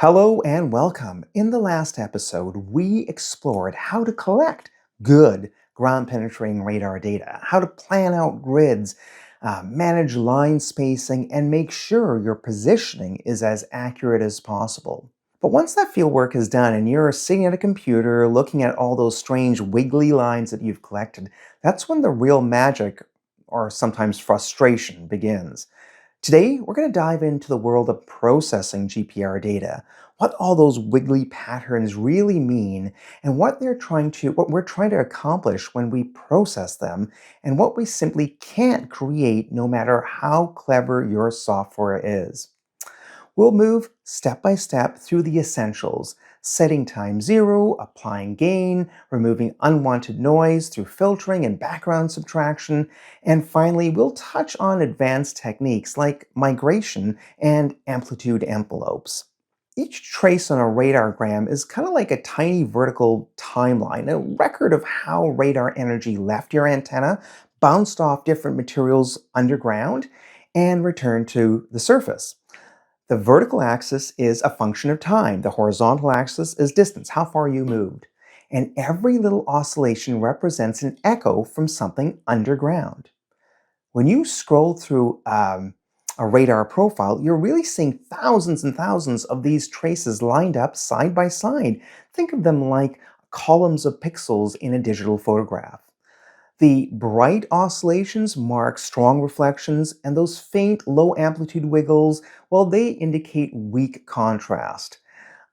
Hello and welcome. In the last episode, we explored how to collect good ground penetrating radar data, how to plan out grids, manage line spacing, and make sure your positioning is as accurate as possible. But once that field work is done and you're sitting at a computer looking at all those strange wiggly lines that you've collected, that's when the real magic, or sometimes frustration, begins. Today, we're going to dive into the world of processing GPR data, what all those wiggly patterns really mean, and what we're trying to accomplish when we process them, and what we simply can't create no matter how clever your software is. We'll move step by step through the essentials, setting time zero, applying gain, removing unwanted noise through filtering and background subtraction, and finally, we'll touch on advanced techniques like migration and amplitude envelopes. Each trace on a radargram is kind of like a tiny vertical timeline, a record of how radar energy left your antenna, bounced off different materials underground, and returned to the surface. The vertical axis is a function of time. The horizontal axis is distance, how far you moved. And every little oscillation represents an echo from something underground. When you scroll through a radar profile, you're really seeing thousands and thousands of these traces lined up side by side. Think of them like columns of pixels in a digital photograph. The bright oscillations mark strong reflections, and those faint low amplitude wiggles, well, they indicate weak contrast.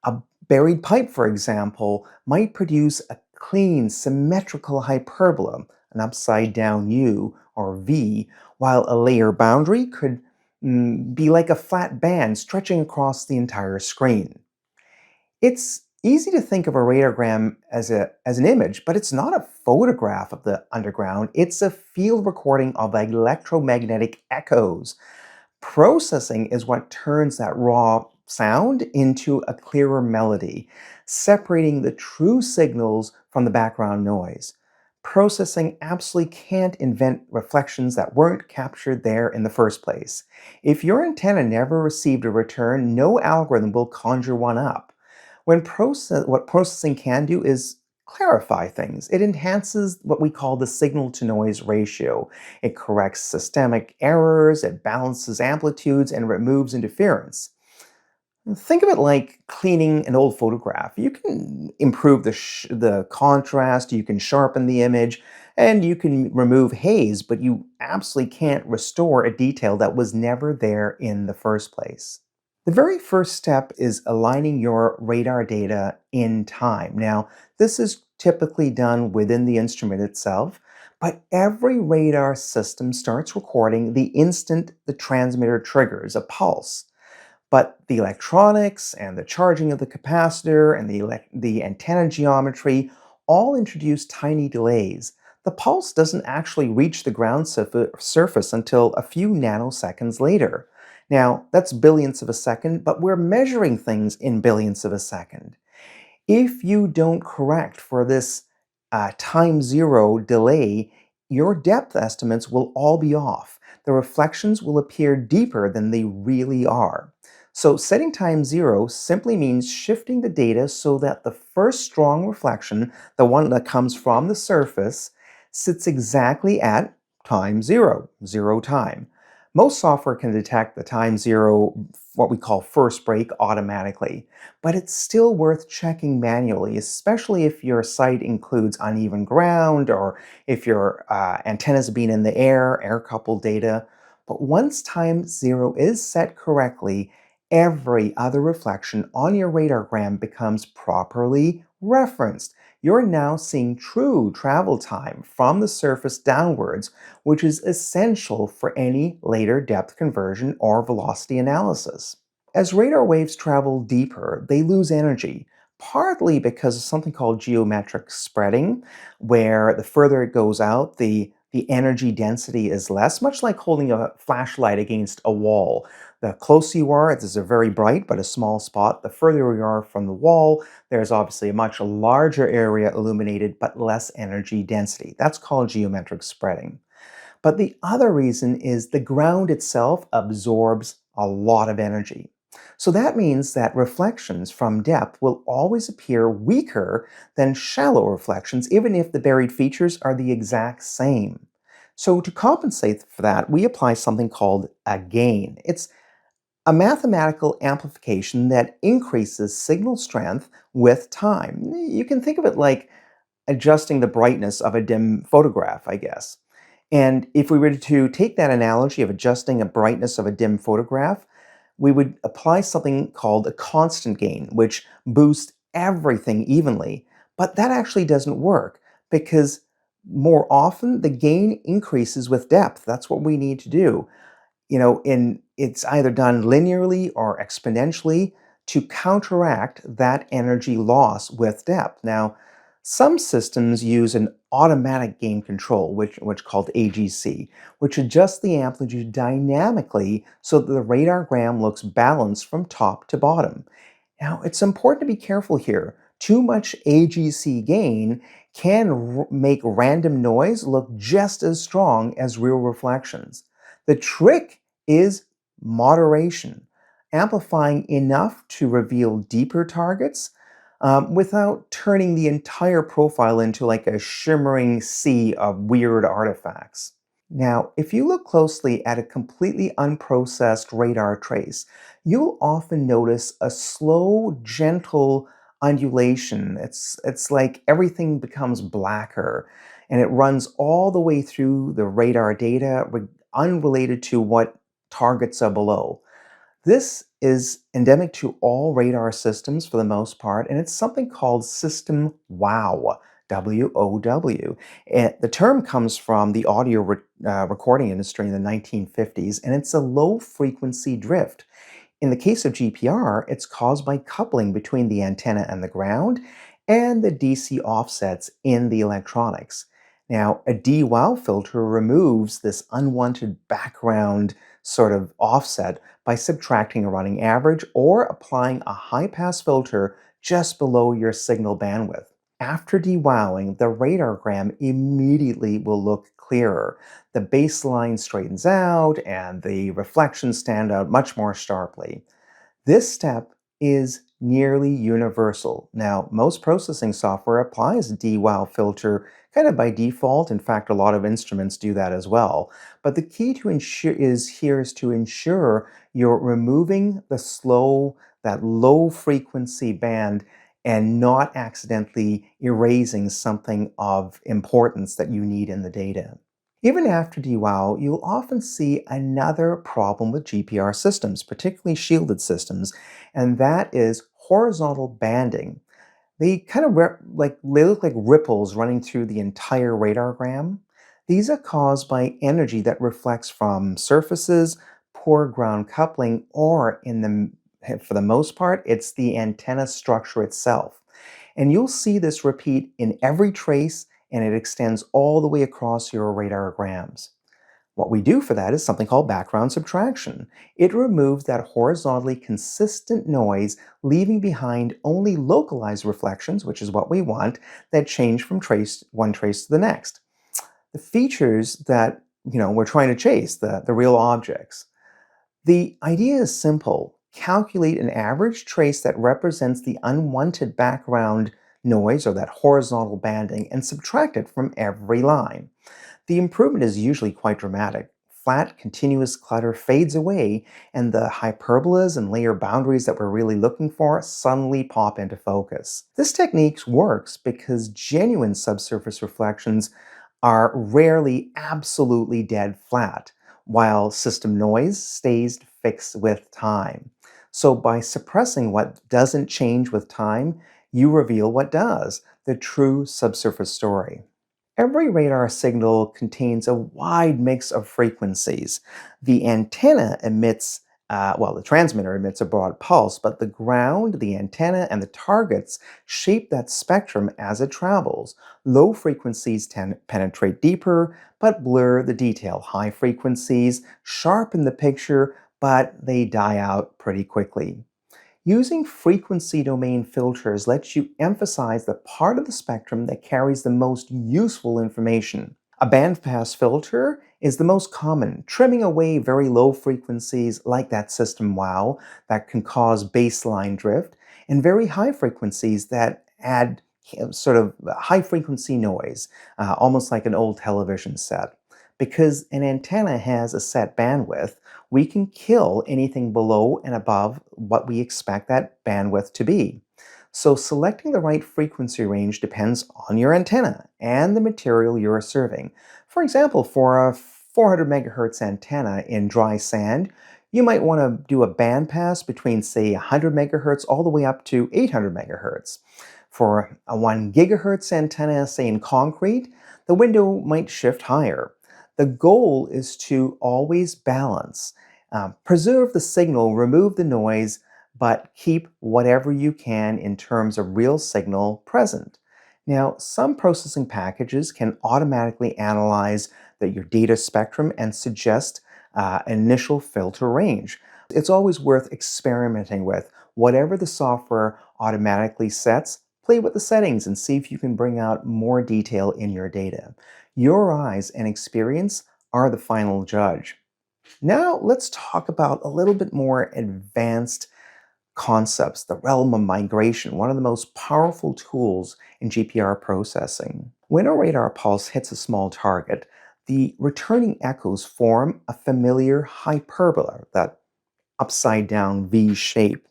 A buried pipe, for example, might produce a clean, symmetrical hyperbola, an upside down U or V, while a layer boundary could be like a flat band stretching across the entire screen. It's easy to think of a radiogram as an image, but it's not a photograph of the underground. It's a field recording of electromagnetic echoes. Processing is what turns that raw sound into a clearer melody, separating the true signals from the background noise. Processing absolutely can't invent reflections that weren't captured there in the first place. If your antenna never received a return, no algorithm will conjure one up. What processing can do is clarify things. It enhances what we call the signal to noise ratio. It corrects systemic errors, it balances amplitudes, and removes interference. Think of it like cleaning an old photograph. You can improve the contrast, you can sharpen the image, and you can remove haze, but you absolutely can't restore a detail that was never there in the first place. The very first step is aligning your radar data in time. Now, this is typically done within the instrument itself, but every radar system starts recording the instant the transmitter triggers a pulse. But the electronics and the charging of the capacitor and the antenna geometry all introduce tiny delays. The pulse doesn't actually reach the ground surface until a few nanoseconds later. Now, that's billionths of a second, but we're measuring things in billionths of a second. If you don't correct for this time zero delay, your depth estimates will all be off. The reflections will appear deeper than they really are. So setting time zero simply means shifting the data so that the first strong reflection, the one that comes from the surface, sits exactly at time zero, zero time. Most software can detect the time zero, what we call first break, automatically, but it's still worth checking manually, especially if your site includes uneven ground or if your antenna's been in the air coupled data. But once time zero is set correctly, every other reflection on your radargram becomes properly referenced. You're now seeing true travel time from the surface downwards, which is essential for any later depth conversion or velocity analysis. As radar waves travel deeper, they lose energy, partly because of something called geometric spreading, where the further it goes out, the energy density is less, much like holding a flashlight against a wall. The closer you are, this is a very bright but a small spot. The further you are from the wall, there's obviously a much larger area illuminated but less energy density. That's called geometric spreading. But the other reason is the ground itself absorbs a lot of energy. So that means that reflections from depth will always appear weaker than shallow reflections, even if the buried features are the exact same. So to compensate for that, we apply something called a gain. It's a mathematical amplification that increases signal strength with time. You can think of it like adjusting the brightness of a dim photograph, I guess. And if we were to take that analogy of adjusting a brightness of a dim photograph, we would apply something called a constant gain, which boosts everything evenly. But that actually doesn't work because more often the gain increases with depth. That's what we need to do. It's either done linearly or exponentially to counteract that energy loss with depth. Now, some systems use an automatic gain control, which called AGC, which adjusts the amplitude dynamically so that the radargram looks balanced from top to bottom. Now, it's important to be careful here. Too much AGC gain can make random noise look just as strong as real reflections. The trick is moderation, amplifying enough to reveal deeper targets without turning the entire profile into like a shimmering sea of weird artifacts. Now, if you look closely at a completely unprocessed radar trace, you'll often notice a slow, gentle undulation. It's like everything becomes blacker and it runs all the way through the radar data, unrelated to what targets are below. This is endemic to all radar systems for the most part, and it's something called system WOW, WOW. The term comes from the audio recording industry in the 1950s, and it's a low frequency drift. In the case of GPR, it's caused by coupling between the antenna and the ground and the DC offsets in the electronics. Now, a DWOW filter removes this unwanted background sort of offset by subtracting a running average or applying a high-pass filter just below your signal bandwidth. After dewowing, the radargram immediately will look clearer. The baseline straightens out and the reflections stand out much more sharply. This step is nearly universal. Now, most processing software applies a DWOW filter kind of by default. In fact, a lot of instruments do that as well. But the key to ensure is to ensure you're removing that low frequency band and not accidentally erasing something of importance that you need in the data. Even after DWOW, you'll often see another problem with GPR systems, particularly shielded systems, and that is horizontal banding. They kind of they look like ripples running through the entire radargram. These are caused by energy that reflects from surfaces, poor ground coupling, or for the most part, it's the antenna structure itself. And you'll see this repeat in every trace, and it extends all the way across your radargrams. What we do for that is something called background subtraction. It removes that horizontally consistent noise, leaving behind only localized reflections, which is what we want, that change from one trace to the next. The features that we're trying to chase, the real objects. The idea is simple. Calculate an average trace that represents the unwanted background noise or that horizontal banding and subtract it from every line. The improvement is usually quite dramatic. Flat, continuous clutter fades away, and the hyperbolas and layer boundaries that we're really looking for suddenly pop into focus. This technique works because genuine subsurface reflections are rarely absolutely dead flat, while system noise stays fixed with time. So by suppressing what doesn't change with time, you reveal what does, the true subsurface story. Every radar signal contains a wide mix of frequencies. The antenna emits, the transmitter emits a broad pulse, but the ground, the antenna, and the targets shape that spectrum as it travels. Low frequencies tend to penetrate deeper, but blur the detail. High frequencies sharpen the picture, but they die out pretty quickly. Using frequency domain filters lets you emphasize the part of the spectrum that carries the most useful information. A bandpass filter is the most common, trimming away very low frequencies like that system wow that can cause baseline drift, and very high frequencies that add sort of high frequency noise, almost like an old television set. Because an antenna has a set bandwidth, we can kill anything below and above what we expect that bandwidth to be. So selecting the right frequency range depends on your antenna and the material you're serving. For example, for a 400 megahertz antenna in dry sand, you might want to do a bandpass between, say, 100 megahertz all the way up to 800 megahertz. For a 1 gigahertz antenna, say in concrete, the window might shift higher. The goal is to always balance. Preserve the signal, remove the noise, but keep whatever you can in terms of real signal present. Now, some processing packages can automatically analyze your data spectrum and suggest an initial filter range. It's always worth experimenting with. Whatever the software automatically sets, play with the settings and see if you can bring out more detail in your data. Your eyes and experience are the final judge. Now, let's talk about a little bit more advanced concepts, the realm of migration, one of the most powerful tools in GPR processing. When a radar pulse hits a small target, the returning echoes form a familiar hyperbola, that upside down V shape.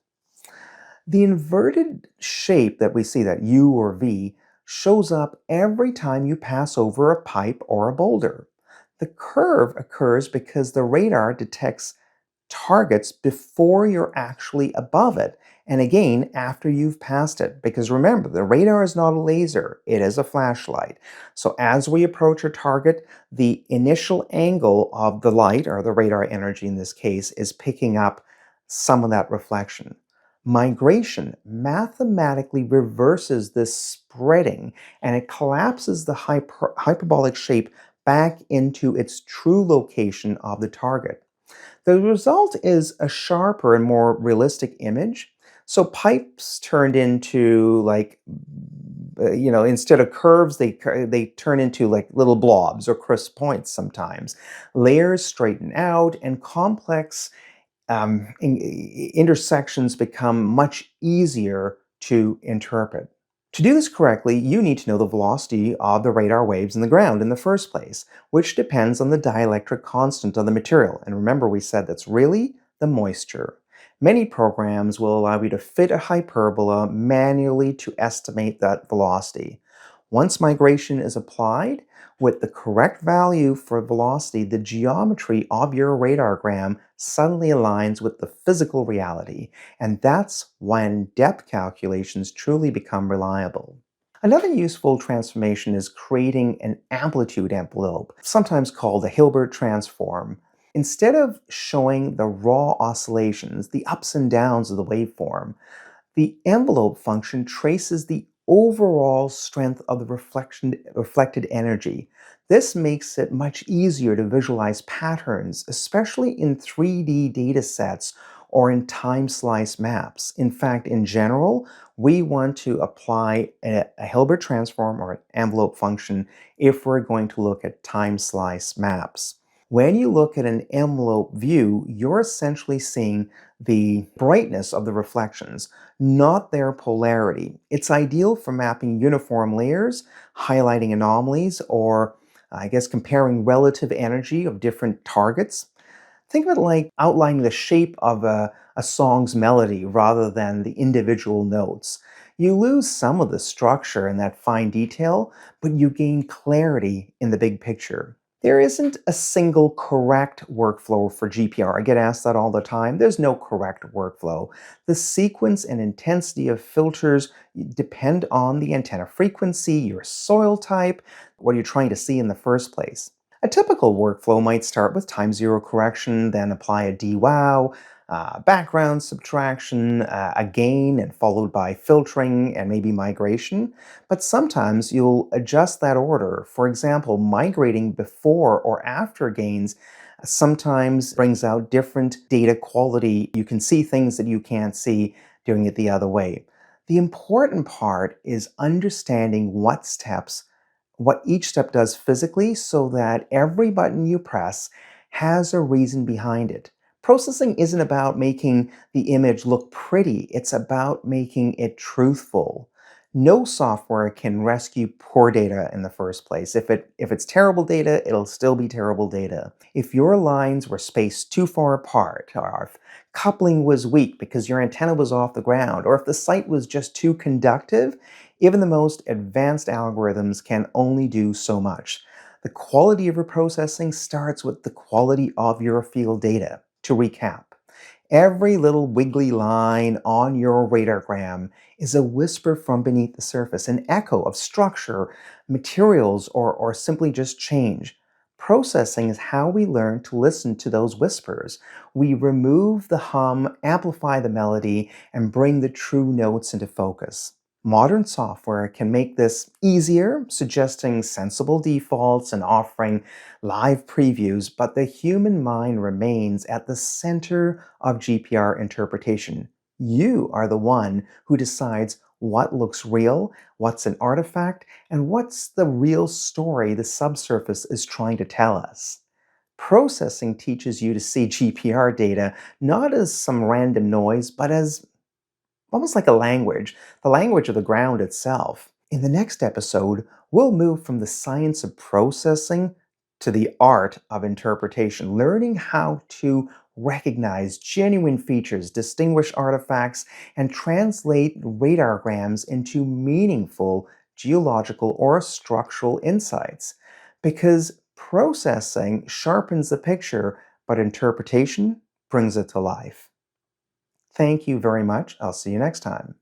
The inverted shape that we see, that U or V, shows up every time you pass over a pipe or a boulder. The curve occurs because the radar detects targets before you're actually above it, and again after you've passed it. Because remember, the radar is not a laser, it is a flashlight. So as we approach a target, the initial angle of the light, or the radar energy in this case, is picking up some of that reflection. Migration mathematically reverses this spreading, and it collapses the hyperbolic shape back into its true location of the target. The result is a sharper and more realistic image. So pipes turned into instead of curves, they turn into like little blobs or crisp points sometimes. Layers straighten out, and complex intersections become much easier to interpret. To do this correctly, you need to know the velocity of the radar waves in the ground in the first place, which depends on the dielectric constant of the material. And remember, we said that's really the moisture. Many programs will allow you to fit a hyperbola manually to estimate that velocity. Once migration is applied, with the correct value for velocity, the geometry of your radargram suddenly aligns with the physical reality, and that's when depth calculations truly become reliable. Another useful transformation is creating an amplitude envelope, sometimes called a Hilbert transform. Instead of showing the raw oscillations, the ups and downs of the waveform, the envelope function traces the overall strength of the reflected energy. This makes it much easier to visualize patterns, especially in 3D data sets or in time slice maps. In fact, in general, we want to apply a Hilbert transform or an envelope function if we're going to look at time slice maps. When you look at an envelope view, you're essentially seeing the brightness of the reflections, not their polarity. It's ideal for mapping uniform layers, highlighting anomalies, or comparing relative energy of different targets. Think of it like outlining the shape of a song's melody rather than the individual notes. You lose some of the structure and that fine detail, but you gain clarity in the big picture. There isn't a single correct workflow for GPR. I get asked that all the time. There's no correct workflow. The sequence and intensity of filters depend on the antenna frequency, your soil type, what you're trying to see in the first place. A typical workflow might start with time zero correction, then apply a DWOW, background subtraction, a gain, and followed by filtering and maybe migration. But sometimes you'll adjust that order. For example, migrating before or after gains sometimes brings out different data quality. You can see things that you can't see doing it the other way. The important part is understanding what steps what each step does physically so that every button you press has a reason behind it. Processing isn't about making the image look pretty, it's about making it truthful. No software can rescue poor data in the first place. If it's terrible data, it'll still be terrible data. If your lines were spaced too far apart, or if coupling was weak because your antenna was off the ground, or if the site was just too conductive, even the most advanced algorithms can only do so much. The quality of your processing starts with the quality of your field data. To recap, every little wiggly line on your radargram is a whisper from beneath the surface, an echo of structure, materials, or simply just change. Processing is how we learn to listen to those whispers. We remove the hum, amplify the melody, and bring the true notes into focus. Modern software can make this easier, suggesting sensible defaults and offering live previews, but the human mind remains at the center of GPR interpretation. You are the one who decides what looks real, what's an artifact, and what's the real story the subsurface is trying to tell us. Processing teaches you to see GPR data not as some random noise, but as almost like a language, the language of the ground itself. In the next episode, we'll move from the science of processing to the art of interpretation, learning how to recognize genuine features, distinguish artifacts, and translate radargrams into meaningful geological or structural insights. Because processing sharpens the picture, but interpretation brings it to life. Thank you very much. I'll see you next time.